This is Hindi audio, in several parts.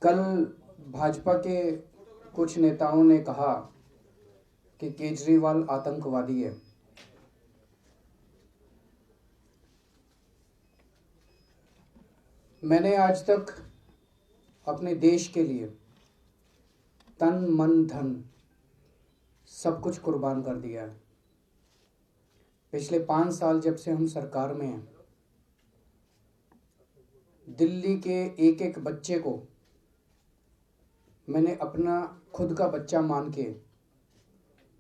कल भाजपा के कुछ नेताओं ने कहा कि केजरीवाल आतंकवादी है। मैंने आज तक अपने देश के लिए तन मन धन सब कुछ कुर्बान कर दिया है। पिछले 5 साल जब से हम सरकार में हैं, दिल्ली के एक एक बच्चे को मैंने अपना खुद का बच्चा मान के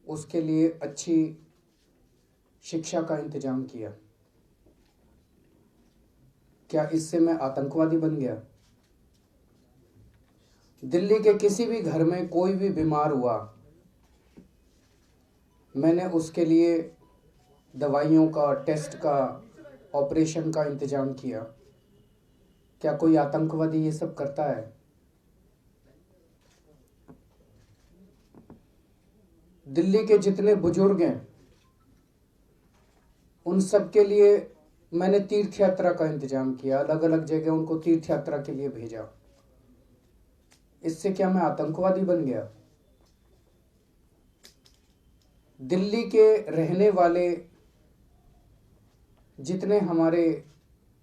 उसके लिए अच्छी शिक्षा का इंतजाम किया। क्या इससे मैं आतंकवादी बन गया? दिल्ली के किसी भी घर में कोई भी बीमार हुआ, मैंने उसके लिए दवाइयों का, टेस्ट का, ऑपरेशन का इंतजाम किया। क्या कोई आतंकवादी ये सब करता है? दिल्ली के जितने बुजुर्ग हैं, उन सब के लिए मैंने तीर्थ यात्रा का इंतजाम किया। अलग अलग जगह उनको तीर्थ यात्रा के लिए भेजा। इससे क्या मैं आतंकवादी बन गया? दिल्ली के रहने वाले जितने हमारे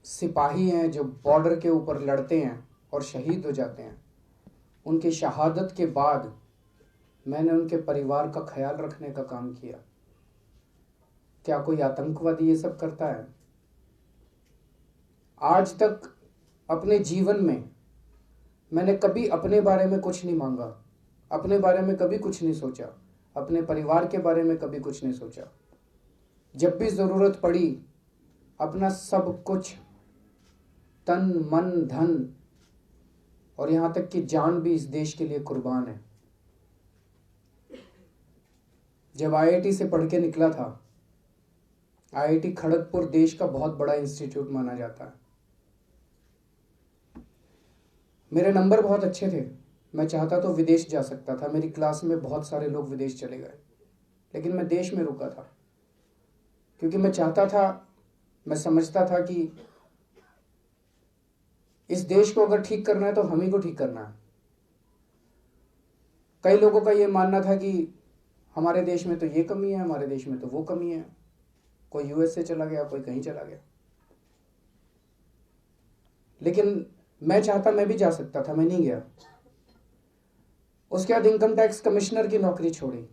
सिपाही हैं जो बॉर्डर के ऊपर लड़ते हैं और शहीद हो जाते हैं, उनकी शहादत के बाद मैंने उनके परिवार का ख्याल रखने का काम किया। क्या कोई आतंकवादी ये सब करता है? आज तक अपने जीवन में मैंने कभी अपने बारे में कुछ नहीं मांगा, अपने बारे में कभी कुछ नहीं सोचा, अपने परिवार के बारे में कभी कुछ नहीं सोचा। जब भी ज़रूरत पड़ी अपना सब कुछ, तन मन धन और यहाँ तक कि जान भी इस देश के लिए कुर्बान है। जब आईआईटी से पढ़ के निकला था, आईआईटी खड़गपुर देश का बहुत बड़ा इंस्टीट्यूट माना जाता है। मेरे नंबर बहुत अच्छे थे, मैं चाहता तो विदेश जा सकता था। मेरी क्लास में बहुत सारे लोग विदेश चले गए, लेकिन मैं देश में रुका था क्योंकि मैं चाहता था, मैं समझता था कि इस देश को अगर ठीक करना है तो हम ही को ठीक करना है। कई लोगों का ये मानना था कि हमारे देश में तो ये कमी है, हमारे देश में तो वो कमी है। कोई यूएस से चला गया, कोई कहीं चला गया, लेकिन मैं चाहता मैं भी जा सकता था, मैं नहीं गया। उसके बाद इनकम टैक्स कमिश्नर की नौकरी छोड़ी,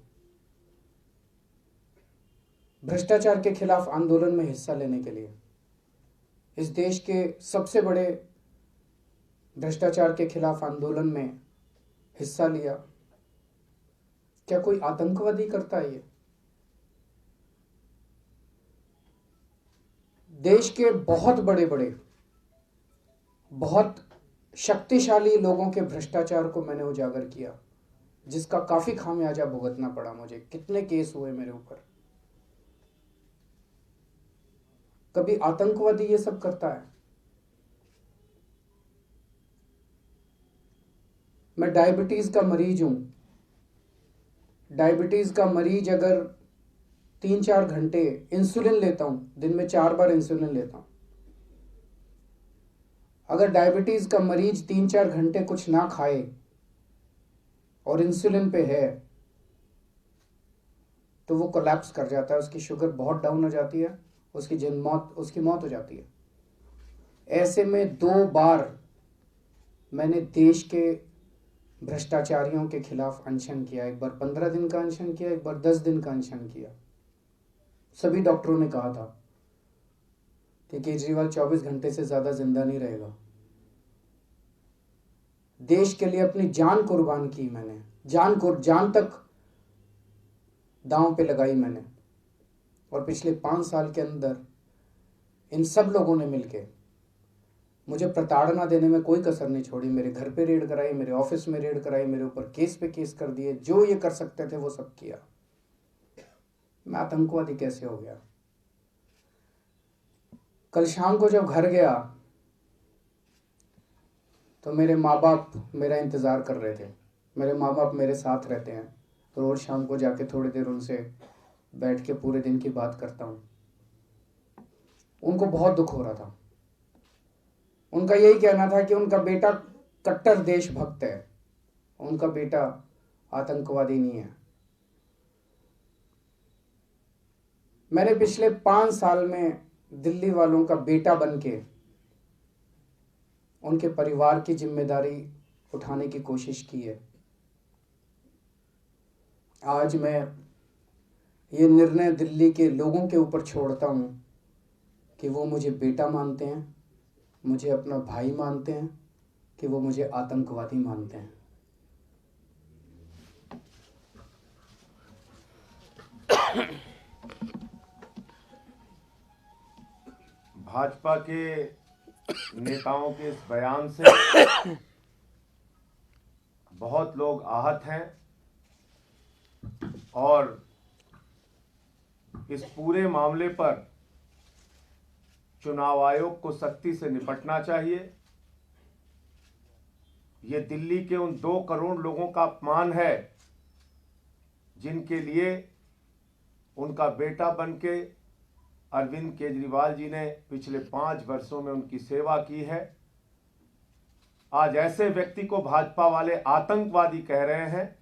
भ्रष्टाचार के खिलाफ आंदोलन में हिस्सा लेने के लिए। इस देश के सबसे बड़े भ्रष्टाचार के खिलाफ आंदोलन में हिस्सा लिया। क्या कोई आतंकवादी करता है ये? देश के बहुत बड़े बड़े, बहुत शक्तिशाली लोगों के भ्रष्टाचार को मैंने उजागर किया, जिसका काफी खामियाजा भुगतना पड़ा मुझे। कितने केस हुए मेरे ऊपर। कभी आतंकवादी ये सब करता है? मैं डायबिटीज का मरीज हूं। डायबिटीज का मरीज अगर 3-4 घंटे इंसुलिन लेता हूं, दिन में 4 बार इंसुलिन लेता हूं, अगर डायबिटीज का मरीज 3-4 घंटे कुछ ना खाए और इंसुलिन पे है तो वो कोलैप्स कर जाता है, उसकी शुगर बहुत डाउन हो जाती है, उसकी मौत हो जाती है। ऐसे में 2 बार मैंने देश के भ्रष्टाचारियों के खिलाफ अनशन किया। एक बार 15 दिन का अनशन किया, एक बार 10 दिन का अनशन किया। सभी डॉक्टरों ने कहा था कि केजरीवाल 24 घंटे से ज्यादा जिंदा नहीं रहेगा। देश के लिए अपनी जान कुर्बान की मैंने, जान तक दांव पे लगाई मैंने। और पिछले 5 साल के अंदर इन सब लोगों ने मिलके मुझे प्रताड़ना देने में कोई कसर नहीं छोड़ी। मेरे घर पे रेड कराई, मेरे ऑफिस में रेड कराई, मेरे ऊपर केस पे केस कर दिए। जो ये कर सकते थे वो सब किया। मैं आतंकवादी कैसे हो गया? कल शाम को जब घर गया तो मेरे माँ बाप मेरा इंतज़ार कर रहे थे। मेरे माँ बाप मेरे साथ रहते हैं, तो रोज़ शाम को जाके थोड़ी देर उनसे बैठ के पूरे दिन की बात करता हूँ। उनको बहुत दुख हो रहा था। उनका यही कहना था कि उनका बेटा कट्टर देशभक्त है, उनका बेटा आतंकवादी नहीं है। मैंने पिछले 5 साल में दिल्ली वालों का बेटा बनके उनके परिवार की जिम्मेदारी उठाने की कोशिश की है। आज मैं ये निर्णय दिल्ली के लोगों के ऊपर छोड़ता हूं कि वो मुझे बेटा मानते हैं, मुझे अपना भाई मानते हैं, कि वो मुझे आतंकवादी मानते हैं। भाजपा के नेताओं के इस बयान से बहुत लोग आहत हैं और इस पूरे मामले पर चुनाव आयोग को सख्ती से निपटना चाहिए। ये दिल्ली के उन 2 करोड़ लोगों का अपमान है जिनके लिए उनका बेटा बनके अरविंद केजरीवाल जी ने पिछले 5 वर्षों में उनकी सेवा की है। आज ऐसे व्यक्ति को भाजपा वाले आतंकवादी कह रहे हैं।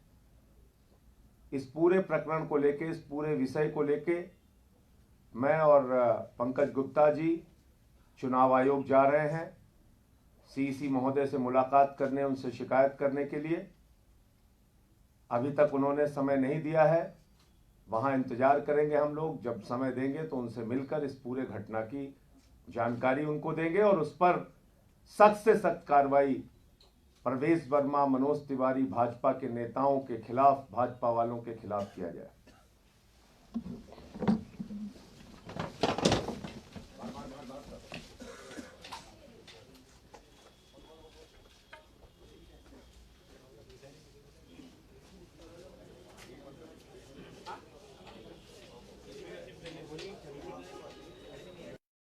इस पूरे प्रकरण को लेके, इस पूरे विषय को लेके मैं और पंकज गुप्ता जी चुनाव आयोग जा रहे हैं, सीईसी महोदय से मुलाकात करने, उनसे शिकायत करने के लिए। अभी तक उन्होंने समय नहीं दिया है, वहां इंतजार करेंगे हम लोग। जब समय देंगे तो उनसे मिलकर इस पूरे घटना की जानकारी उनको देंगे और उस पर सख्त से सख्त कार्रवाई प्रवेश वर्मा, मनोज तिवारी, भाजपा के नेताओं के खिलाफ, भाजपा वालों के खिलाफ किया जाए।